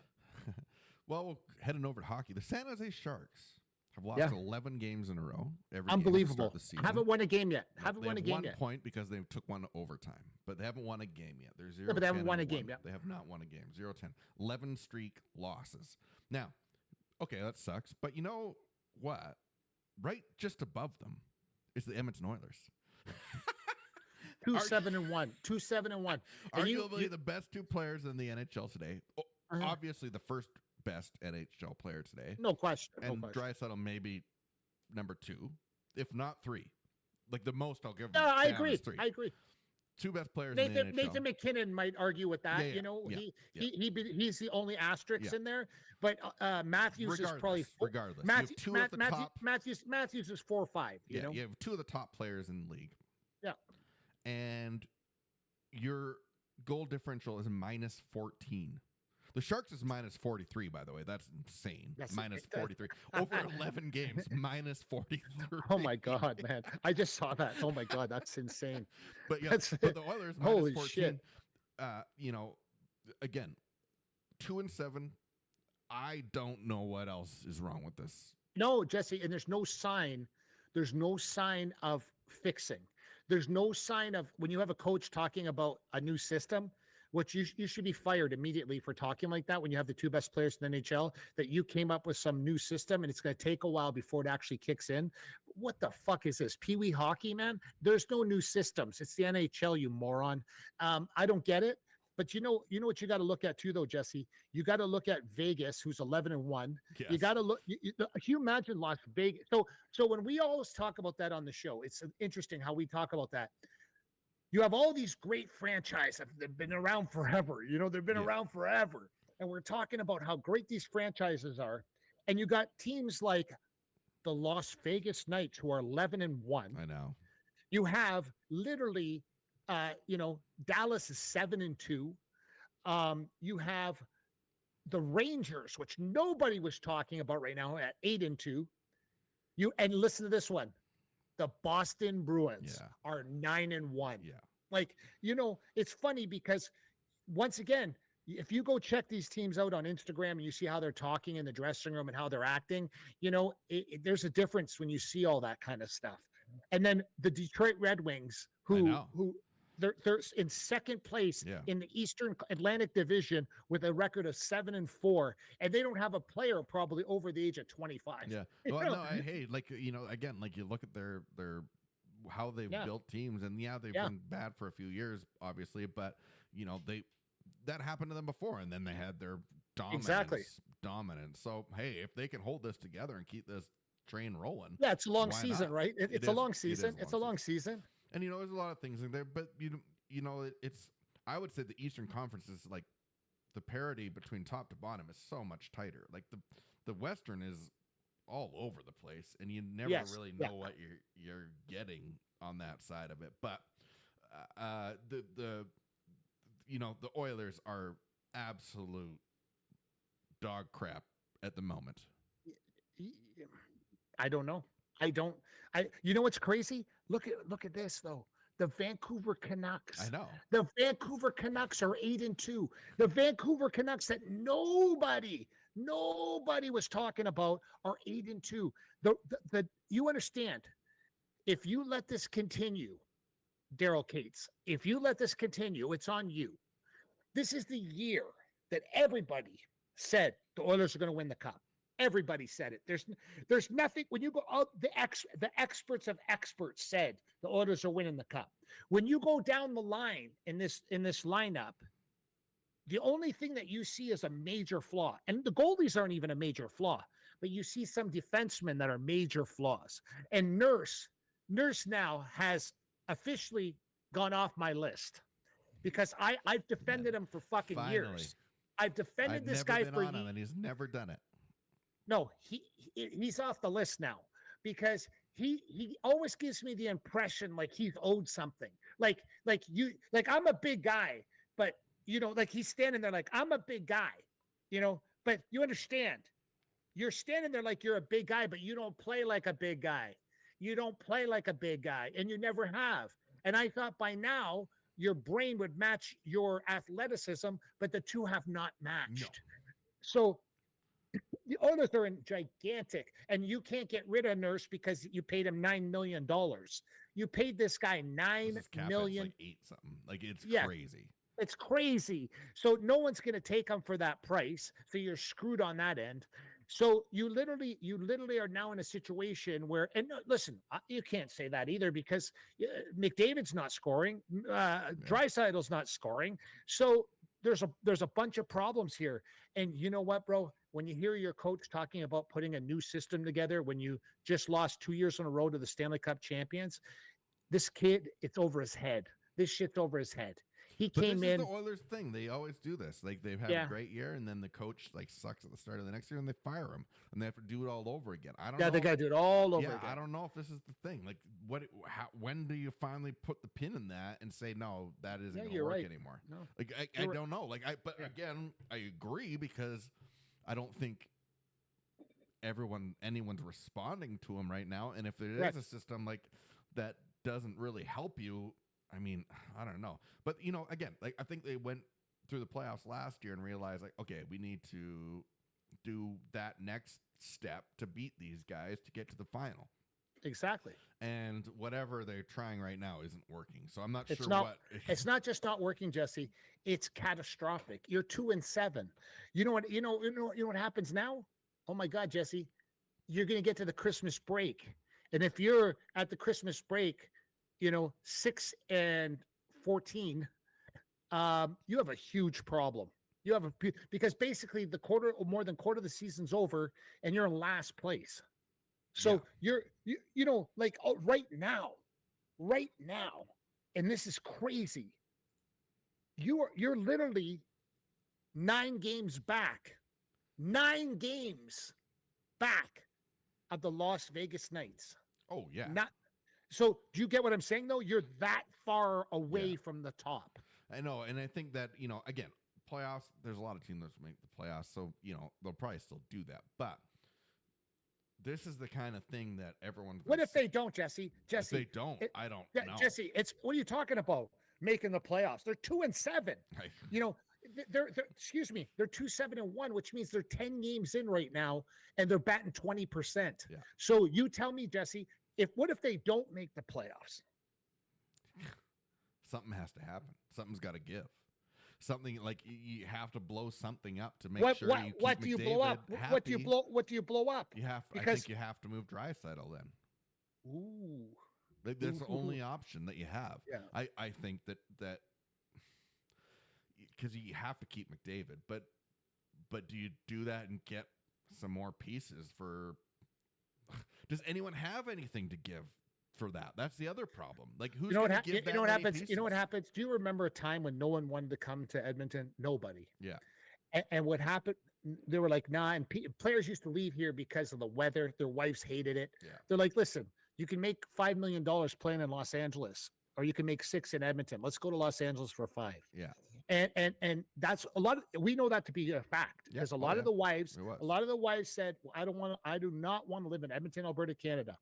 well, heading over to hockey. The San Jose Sharks have lost 11 games in a row. Every Unbelievable. Game to start the season. Haven't won a game yet. Haven't They won a have game one yet. point because they took one overtime, but they haven't won a game yet. They're 0. Yeah, but they haven't won a game yet. They have not won a game. 0-10. 11 streak losses. Now, okay, that sucks. But you know what? Right just above them is the Edmonton Oilers. 2-7-1. 2-7-1. And Arguably the best two players in the NHL today. Obviously the first best NHL player today. No question. And no question. Draisaitl maybe number 2, if not 3. Like the most I'll give No, them. I agree. Is 3. I agree. Two best players in the NHL. Nathan McKinnon might argue with that. Yeah, You know, yeah. he's the only asterisk in there. But Matthews is probably regardless. Matthews, you have two of the top. Matthews is 4 or 5. You know, you have two of the top players in the league. Yeah, and your goal differential is minus 14. The Sharks is minus 43, by the way. That's insane. Minus 43. Over 11 games, minus 43. Oh, my God, man. I just saw that. Oh, my God. That's insane. But yeah, but the Oilers, holy minus 14. shit. You know, again, 2-7. I don't know what else is wrong with this. No, Jesse, and there's no sign of fixing. There's no sign of when you have a coach talking about a new system, which you should be fired immediately for talking like that when you have the two best players in the NHL, that you came up with some new system and it's going to take a while before it actually kicks in. What the fuck is this? Pee-wee hockey, man? There's no new systems. It's the NHL, you moron. I don't get it. But you know what you got to look at too, though, Jesse. You got to look at Vegas, who's 11-1. Yes. You got to look. Can you imagine Las Vegas? So when we always talk about that on the show, it's interesting how we talk about that. You have all these great franchises that have been around forever. You know, they've been around forever, and we're talking about how great these franchises are. And you got teams like the Las Vegas Knights who are 11-1. I know. You have literally. Dallas is 7-2. You have the Rangers, which nobody was talking about right now, at 8-2. And listen to this one. The Boston Bruins are 9-1. Yeah. Like, it's funny because once again, if you go check these teams out on Instagram and you see how they're talking in the dressing room and how they're acting, there's a difference when you see all that kind of stuff. And then the Detroit Red Wings, who they're in second place in the Eastern Atlantic Division with a record of 7-4, and they don't have a player probably over the age of 25. Yeah. Well, no, again, you look at their how they've built teams, and they've been bad for a few years, obviously, but that happened to them before, and then they had their dominance. So hey, if they can hold this together and keep this train rolling, Yeah, it's a long why season, not? right? It's a long season. It's a long season. season. And there's a lot of things in there, but it's I would say the Eastern Conference is like the parity between top to bottom is so much tighter. Like the Western is all over the place, and you never really know what you're getting on that side of it. But the Oilers are absolute dog crap at the moment. I don't know. You know what's crazy? Look at this though. The Vancouver Canucks. I know. The Vancouver Canucks are 8-2. The Vancouver Canucks that nobody was talking about are 8-2. The you understand? If you let this continue, Daryl Cates, if you let this continue, it's on you. This is the year that everybody said the Oilers are going to win the cup. Everybody said it. There's nothing when you go out. The experts of experts said the Oilers are winning the cup. When you go down the line in this lineup, the only thing that you see is a major flaw, and the goalies aren't even a major flaw, but you see some defensemen that are major flaws. And Nurse now has officially gone off my list because I've defended him for fucking years. I've defended this guy for years, and he's never done it. No, he's off the list now because he always gives me the impression like he's owed something. Like I'm a big guy, but like he's standing there like I'm a big guy, but you understand. You're standing there like you're a big guy, but you don't play like a big guy. You don't play like a big guy, and you never have. And I thought by now your brain would match your athleticism, but the two have not matched. No. So the Oilers are gigantic, and you can't get rid of Nurse because you paid him $9 million. You paid this guy $9 million. Like 8 something. Like it's crazy. It's crazy. So no one's going to take him for that price. So you're screwed on that end. So you literally are now in a situation where, and listen, you can't say that either because McDavid's not scoring, Draisaitl's not scoring. So there's a bunch of problems here. And you know what, bro? When you hear your coach talking about putting a new system together, when you just lost 2 years in a row to the Stanley Cup champions, this kid, it's over his head. This shit's over his head. He came in. This is the Oilers thing. They always do this. Like they've had a great year, and then the coach like sucks at the start of the next year, and they fire him, and they have to do it all over again. I don't know. Yeah, they got to do it all over again. I don't know if this is the thing. Like, when do you finally put the pin in that and say no, that isn't going to work anymore? No. Like I don't know. Like again, I agree because I don't think anyone's responding to him right now, and if there is a system like that doesn't really help you. I mean, I don't know. But, again, like I think they went through the playoffs last year and realized like, okay, we need to do that next step to beat these guys to get to the final. Exactly. And whatever they're trying right now isn't working. So I'm not sure what. It's not just not working, Jesse. It's catastrophic. You're 2-7. You know what happens now? Oh my God, Jesse, you're going to get to the Christmas break. And if you're at the Christmas break, 6-14, you have a huge problem. Because basically the more than quarter of the season's over and you're in last place. So you're right now, and this is crazy. You're literally 9 games back of the Las Vegas Knights. Oh yeah. So do you get what I'm saying, though? You're that far away from the top. I know, and I think that, again, playoffs, there's a lot of teams that make the playoffs, so, they'll probably still do that. But this is the kind of thing that everyone's What if they don't, Jesse? If they don't, I don't know. Jesse, what are you talking about making the playoffs? They're 2-7. Right. They're 2-7-1, which means they're 10 games in right now, and they're batting 20%. Yeah. So you tell me, Jesse, what if they don't make the playoffs? Something has to happen. Something's got to give. Something like you have to blow something up to make sure you keep what do you blow up? Happy. What do you blow up? I think you have to move Draisaitl then. Ooh. That's the only option that you have. Yeah. I think that because you have to keep McDavid, but but do you do that and get some more pieces for? Does anyone have anything to give for that? That's the other problem. Like, who's going to give that? You know what many happens? pieces? You know what happens? Do you remember a time when no one wanted to come to Edmonton? Nobody. Yeah. And what happened? They were like, nah. And players used to leave here because of the weather. Their wives hated it. Yeah. They're like, listen, you can make $5 million playing in Los Angeles, or you can make 6 in Edmonton. Let's go to Los Angeles for 5. Yeah. And that's a lot of, we know that to be a fact, because a lot of the wives, said, well, I do not want to live in Edmonton, Alberta, Canada.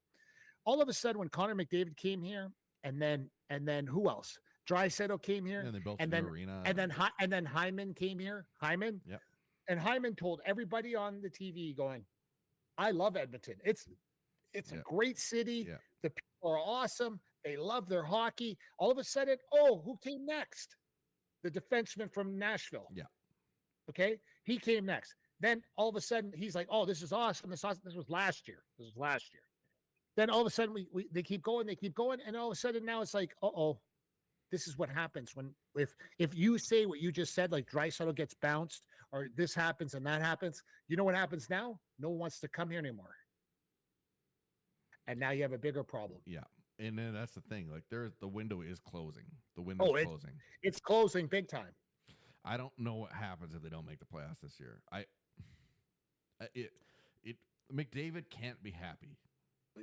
All of a sudden, when Connor McDavid came here, and then who else? Draisaitl came here, And they built and an then arena. and then Hyman came here. Hyman, Yep. And Hyman told everybody on the TV, going, "I love Edmonton. It's a great city. Yeah. The people are awesome. They love their hockey." All of a sudden, oh, who came next? The defenseman from Nashville. Yeah. Okay, he came next. Then all of a sudden, he's like, "Oh, this is awesome. This was last year. Then all of a sudden, they keep going, and all of a sudden now it's like, oh, this is what happens when if you say what you just said, like Draisaitl gets bounced, or this happens and that happens. You know what happens now? No one wants to come here anymore, and now you have a bigger problem. Yeah. And then that's the thing. Like, the window is closing. The window is closing. It's closing big time. I don't know what happens if they don't make the playoffs this year. McDavid can't be happy.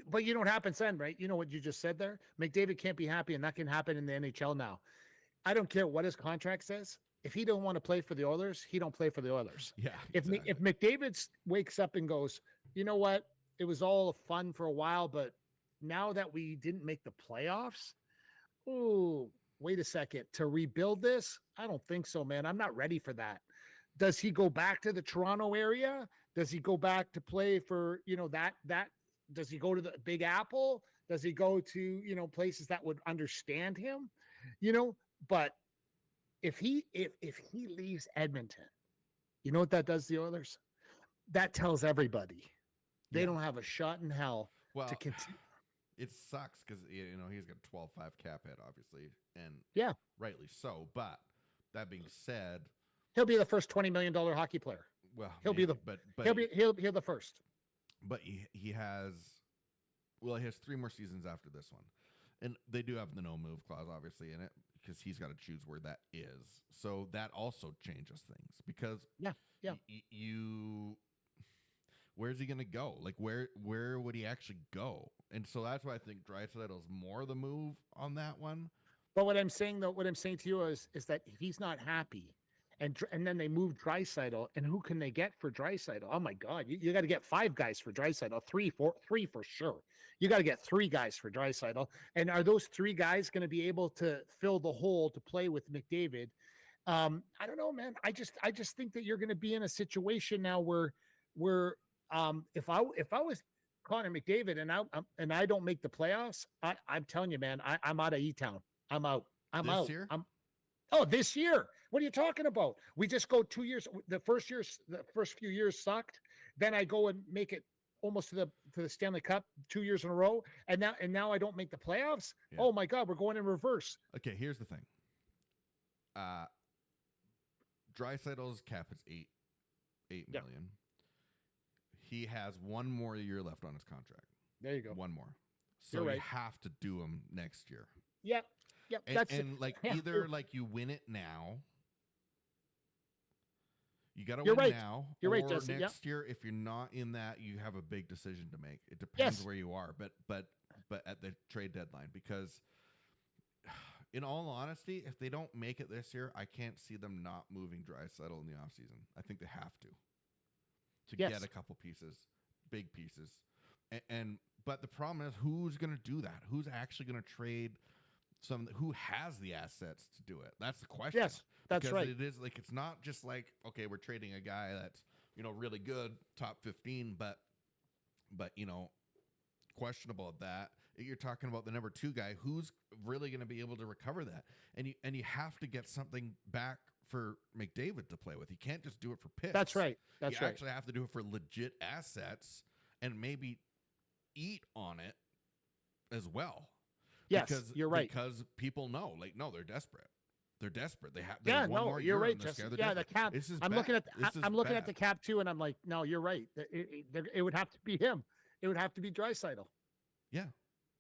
But you know what happens then, right? You know what you just said there? McDavid can't be happy, and that can happen in the NHL now. I don't care what his contract says. If he don't want to play for the Oilers, he don't play for the Oilers. Yeah. If McDavid wakes up and goes, you know what? It was all fun for a while, but now that we didn't make the playoffs, oh, wait a second. To rebuild this? I don't think so, man. I'm not ready for that. Does he go back to the Toronto area? Does he go back to play for, that does he go to the Big Apple? Does he go to, places that would understand him? But if he leaves Edmonton, you know what that does to the Oilers? That tells everybody they don't have a shot in hell to continue. It sucks because he's got a 12.5 cap hit, obviously, and rightly so. But that being said, he'll be the first $20 million hockey player. Well, he'll be the first. But he has 3 more seasons after this one, and they do have the no move clause obviously in it, because he's got to choose where that is. So that also changes things, because where's he going to go? Like, where would he actually go? And so that's why I think Draisaitl's more the move on that one. But what I'm saying to you is that if he's not happy, and then they move Draisaitl, and who can they get for Draisaitl? Oh my God, you got to get 5 guys for Draisaitl, 3 for sure. You got to get 3 guys for Draisaitl, and are those 3 guys going to be able to fill the hole to play with McDavid? I don't know, man. I just think that you're going to be in a situation now where if I was Connor McDavid and I don't make the playoffs, I'm telling you, man, I'm out of E-Town. I'm out. This year? This year. What are you talking about? We just go 2 years. The first few years sucked. Then I go and make it almost to the Stanley Cup 2 years in a row. And now I don't make the playoffs. Yeah. Oh my God, we're going in reverse. Okay, here's the thing. Draisaitl's cap is $8 million. He has 1 more year left on his contract. There you go. 1 more. So you have to do him next year. Yeah. Yep. Either you win it now. You got to win now. You're right, or Jesse. next year, if you're not in that, you have a big decision to make. It depends where you are, but at the trade deadline, because in all honesty, if they don't make it this year, I can't see them not moving Draisaitl in the offseason. I think they have to get a couple pieces, big pieces. But the problem is, who's going to do that? Who's actually going to trade who has the assets to do it? That's the question. Yes, that's because right. It is it's not just okay, we're trading a guy that's really good, top 15, but questionable at that. You're talking about the number 2 guy who's really going to be able to recover that, and you have to get something back for McDavid to play with. You can't just do it for picks. That's right. You actually have to do it for legit assets, and maybe eat on it as well. Yes, you're right. Because people know, no, they're desperate. They're desperate. They have Yeah, one no, more you're year right, on this guy. Jesse. They're Yeah, the desperate. cap. This is I'm bad. looking at This is I'm looking at bad. the cap too, and I'm like, no, you're right. It would have to be him. It would have to be Draisaitl. Yeah.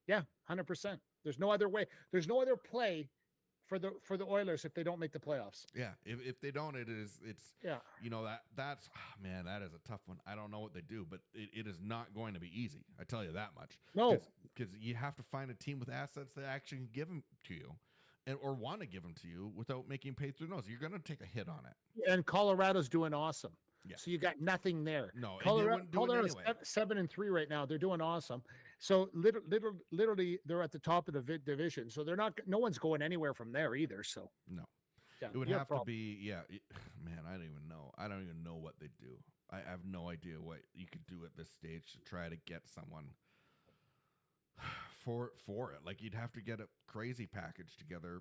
Yeah, 100%. There's no other way. There's no other play for the Oilers if they don't make the playoffs. Yeah, if they don't, it's Yeah. that's man, that is a tough one. I don't know what they do, but it is not going to be easy. I tell you that much. No. Because you have to find a team with assets that actually can give them to you, or want to give them to you without making pay through the nose. You're going to take a hit on it. And Colorado's doing awesome. Yeah. So you got nothing there. No, and they wouldn't do it Colorado's anyway. 7-3 right now. They're doing awesome. So literally, they're at the top of the division. So they're not. No one's going anywhere from there either. So No. yeah, It would you have to problem. be, man, I don't even know. I don't even know what they do. I have no idea what you could do at this stage to try to get someone for it. Like, you'd have to get a crazy package together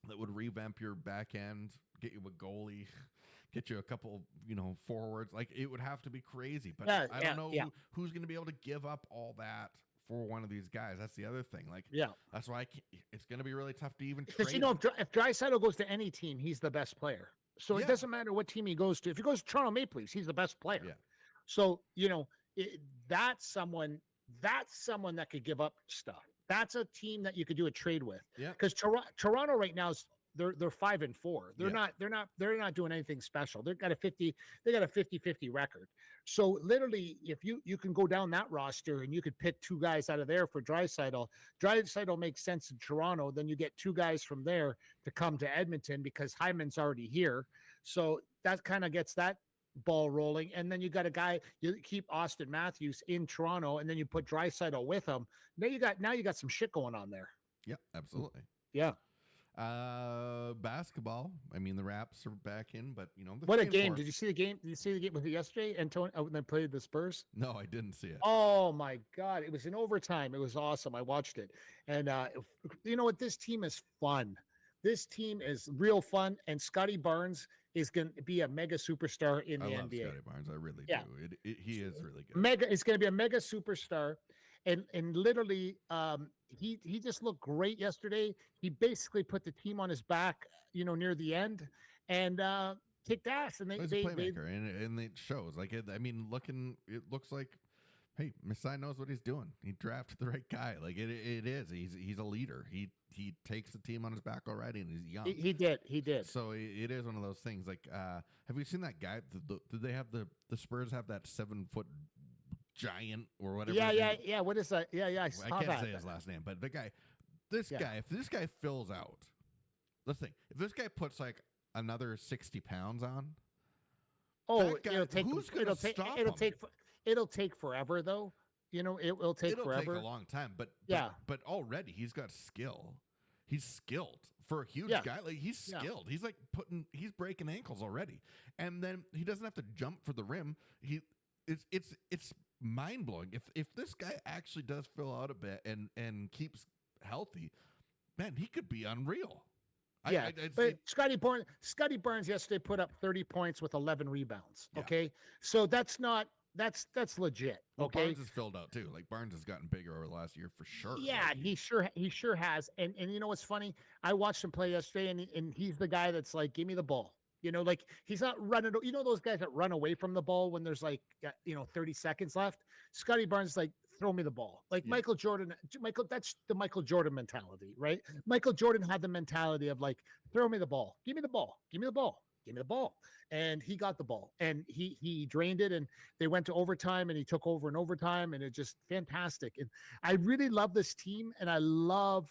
that would revamp your back end, get you a goalie, get you a couple, forwards. Like, it would have to be crazy. But I don't know who's going to be able to give up all that for one of these guys. That's the other thing. Like, that's why it's going to be really tough to even trade. Because if Draisaitl goes to any team, he's the best player. So it doesn't matter what team he goes to. If he goes to Toronto Maple Leafs, he's the best player. Yeah. So that's someone that could give up stuff. That's a team that you could do a trade with. Yeah. Because Toronto right now is they're 5-4. They're not doing anything special. They got a 50 record. So literally, if you can go down that roster and you could pick two guys out of there for Draisaitl. Draisaitl makes sense in Toronto. Then you get two guys from there to come to Edmonton because Hyman's already here. So that kind of gets that ball rolling. And then you got a guy, you keep Austin Matthews in Toronto, and then you put Draisaitl with him. Now you got some shit going on there. Yeah, absolutely. Yeah. Basketball. I mean, the Raps are back in, but What a game! Did you see the game? Did you see the game with yesterday? When they played the Spurs. No, I didn't see it. Oh my God! It was in overtime. It was awesome. I watched it, and you know what? This team is fun. This team is real fun, and Scotty Barnes is going to be a mega superstar in the NBA. I love Scotty Barnes. I really do. He is really good. It's going to be a mega superstar. And literally, he just looked great yesterday. He basically put the team on his back, near the end, and kicked ass. And He's a playmaker, and it shows. Like, it looks like, hey, Masai knows what he's doing. He drafted the right guy. Like, it is. He's a leader. He takes the team on his back already, and he's young. He did. So it is one of those things. Like, have you seen that guy? Did they have the Spurs have that 7-foot giant or whatever? Yeah. What is that? Yeah. I can't say his last name, but guy, if this guy fills out, let's think, if this guy puts like another 60 pounds on, it'll take forever though. It will take forever. Take a long time, but already he's got skill. He's skilled for a huge guy. Like, he's skilled. He's like he's breaking ankles already, and then he doesn't have to jump for the rim. It's mind blowing. If this guy actually does fill out a bit and keeps healthy, man, he could be unreal. But Scotty Barnes yesterday put up 30 points with 11 rebounds. Yeah. Okay, so that's legit. Well, okay, Barnes has filled out too. Like, Barnes has gotten bigger over the last year for sure. Yeah, like, he sure has. And you know what's funny? I watched him play yesterday, and he's the guy that's like, give me the ball. Like, he's not running. Those guys that run away from the ball when there's like 30 seconds left. Scotty Barnes is like, throw me the ball. Like, yeah. Michael Jordan, that's the Michael Jordan mentality, right? Michael Jordan had the mentality of like, throw me the ball, give me the ball, give me the ball, give me the ball. And he got the ball, and he drained it, and they went to overtime, and he took over in overtime, and it's just fantastic. And I really love this team, and I love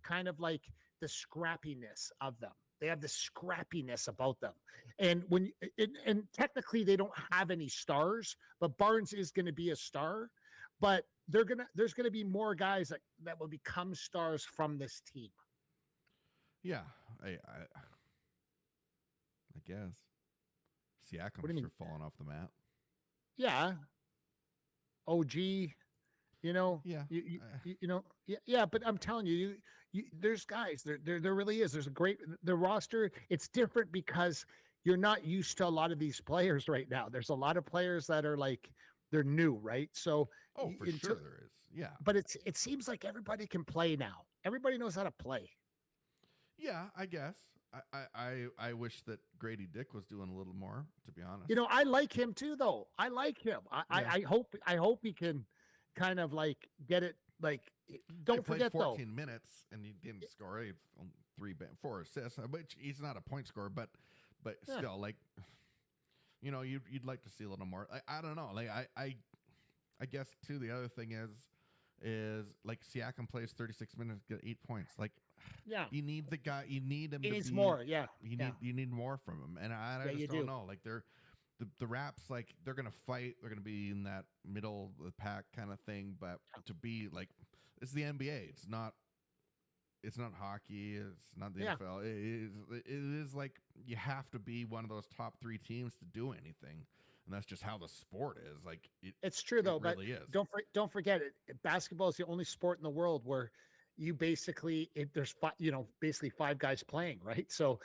kind of like the scrappiness of them. They have the scrappiness about them. And and technically they don't have any stars, but Barnes is going to be a star. But there's going to be more guys that will become stars from this team. Yeah, I guess. Siakam's sure falling off the map. Yeah. OG, Yeah. Yeah, but I'm telling you, there's guys. There really is. There's the roster. It's different because you're not used to a lot of these players right now. There's a lot of players that are like, they're new, right? So for sure there is. Yeah. But it seems like everybody can play now. Everybody knows how to play. Yeah, I guess. I wish that Grady Dick was doing a little more, to be honest. You know, I like him too, though. I like him. I hope he can kind of like get it. Like, don't forget 14 minutes and he didn't score 4 assists, which he's not a point scorer, but still, like, you know, you'd like to see a little more. I don't know. Like I guess too. The other thing is like Siakam plays 36 minutes, get 8 points. Like, yeah, you need the guy. You need him. He needs more. Yeah, you need more from him. And I just don't know. Like the Raps, like they're gonna fight. They're gonna be in that middle of the pack kind of thing. But to be like, it's the NBA. It's not hockey. It's not the NFL. It is like you have to be one of those top 3 teams to do anything. And that's just how the sport is. Like it's true though, really but is. Don't forget it. Basketball is the only sport in the world where you basically there's basically 5 guys playing, right? So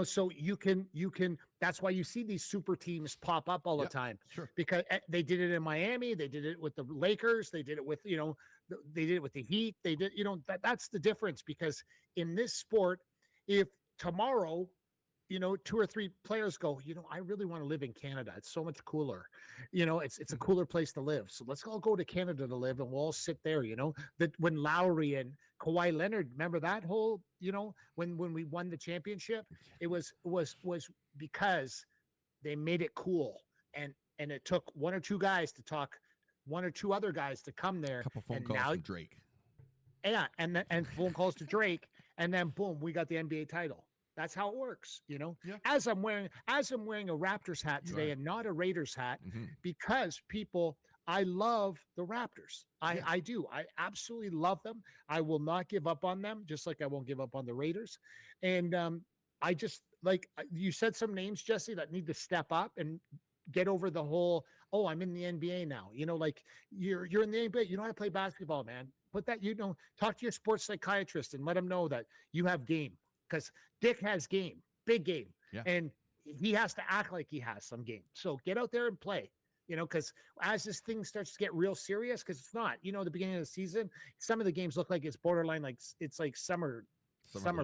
so you can. That's why you see these super teams pop up all the time. Sure. Because they did it in Miami, they did it with the Lakers, they did it with they did it with the Heat. They did that's the difference, because in this sport, if tomorrow 2 or 3 players go, I really want to live in Canada. It's so much cooler. It's a cooler place to live. So let's all go to Canada to live and we'll all sit there, that when Lowry and Kawhi Leonard, remember that whole, when we won the championship, it was because they made it cool. And it took 1 or 2 guys to talk, 1 or 2 other guys to come there. A couple phone calls from Drake. Yeah. And phone calls to Drake. And then boom, we got the NBA title. That's how it works, Yeah. As I'm wearing a Raptors hat today and not a Raiders hat, because I love the Raptors. I do. I absolutely love them. I will not give up on them, just like I won't give up on the Raiders. And I just, like you said, some names, Jesse, that need to step up and get over the whole, I'm in the NBA now. Like you're in the NBA. You know how to play basketball, man. Put that, talk to your sports psychiatrist and let them know that you have game. Because Dick has game, big game, and he has to act like he has some game. So get out there and play, because as this thing starts to get real serious, because it's not, the beginning of the season, some of the games look like it's borderline, like it's like summer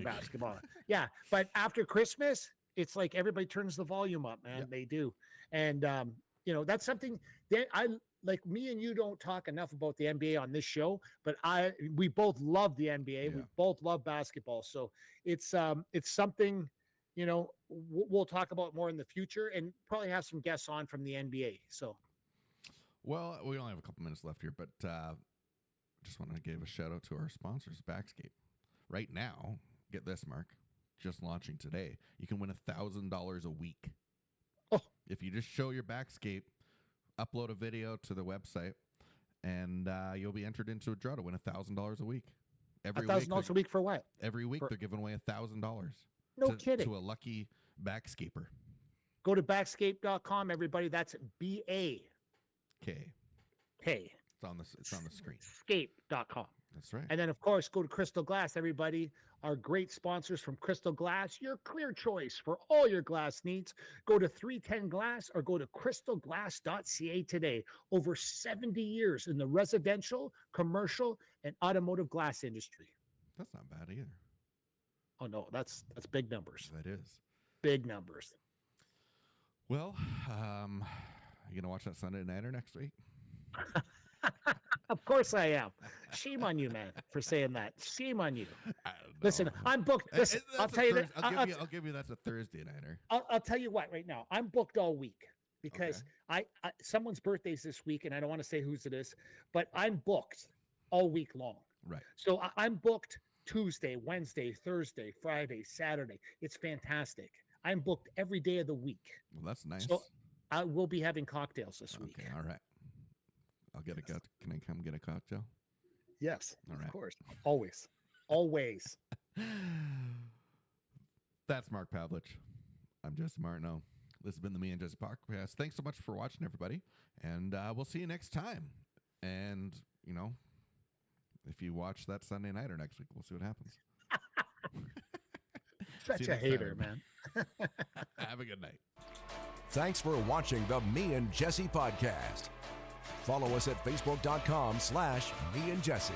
basketball. Yeah. But after Christmas, it's like everybody turns the volume up, man. They do. And, that's something that like me and you don't talk enough about the NBA on this show, but we both love the NBA. Yeah. We both love basketball. So it's something, we'll talk about more in the future and probably have some guests on from the NBA. So, well, we only have a couple minutes left here, but just want to give a shout out to our sponsors, Backscape. Right now, get this, Mark, just launching today, you can win $1,000 a week. Oh, if you just show your Backscape, upload a video to the website, and you'll be entered into a draw to win $1,000 a week. $1,000 a week for what? Every week they're giving away $1,000. No kidding. To a lucky Backscaper. Go to backscape.com, everybody. That's BAK. It's on the screen. Scape.com. That's right. And then, of course, go to Crystal Glass, everybody. Our great sponsors from Crystal Glass, your clear choice for all your glass needs. Go to 310 Glass or go to crystalglass.ca today. Over 70 years in the residential, commercial, and automotive glass industry. That's not bad either. Oh, no, that's big numbers. That is. Big numbers. Well, you going to watch that Sunday Nighter next week? Of course I am. Shame on you, man, for saying that. Shame on you. Listen, I'm booked. Listen, I'll tell you that. I'll give you that's a Thursday nighter. I'll tell you what right now. I'm booked all week because I someone's birthday's this week, and I don't want to say whose it is, but I'm booked all week long. Right. So I'm booked Tuesday, Wednesday, Thursday, Friday, Saturday. It's fantastic. I'm booked every day of the week. Well, that's nice. So I will be having cocktails this week. Okay, all right. I'll get can I come get a cocktail? Yes, all right. Of course. Always. Always. That's Mark Pavelich. I'm Jesse Martineau. This has been the Me and Jesse podcast. Thanks so much for watching, everybody. And we'll see you next time. And, if you watch that Sunday Nighter next week, we'll see what happens. Such a hater, man. Have a good night. Thanks for watching the Me and Jesse podcast. Follow us at facebook.com/meandjesse.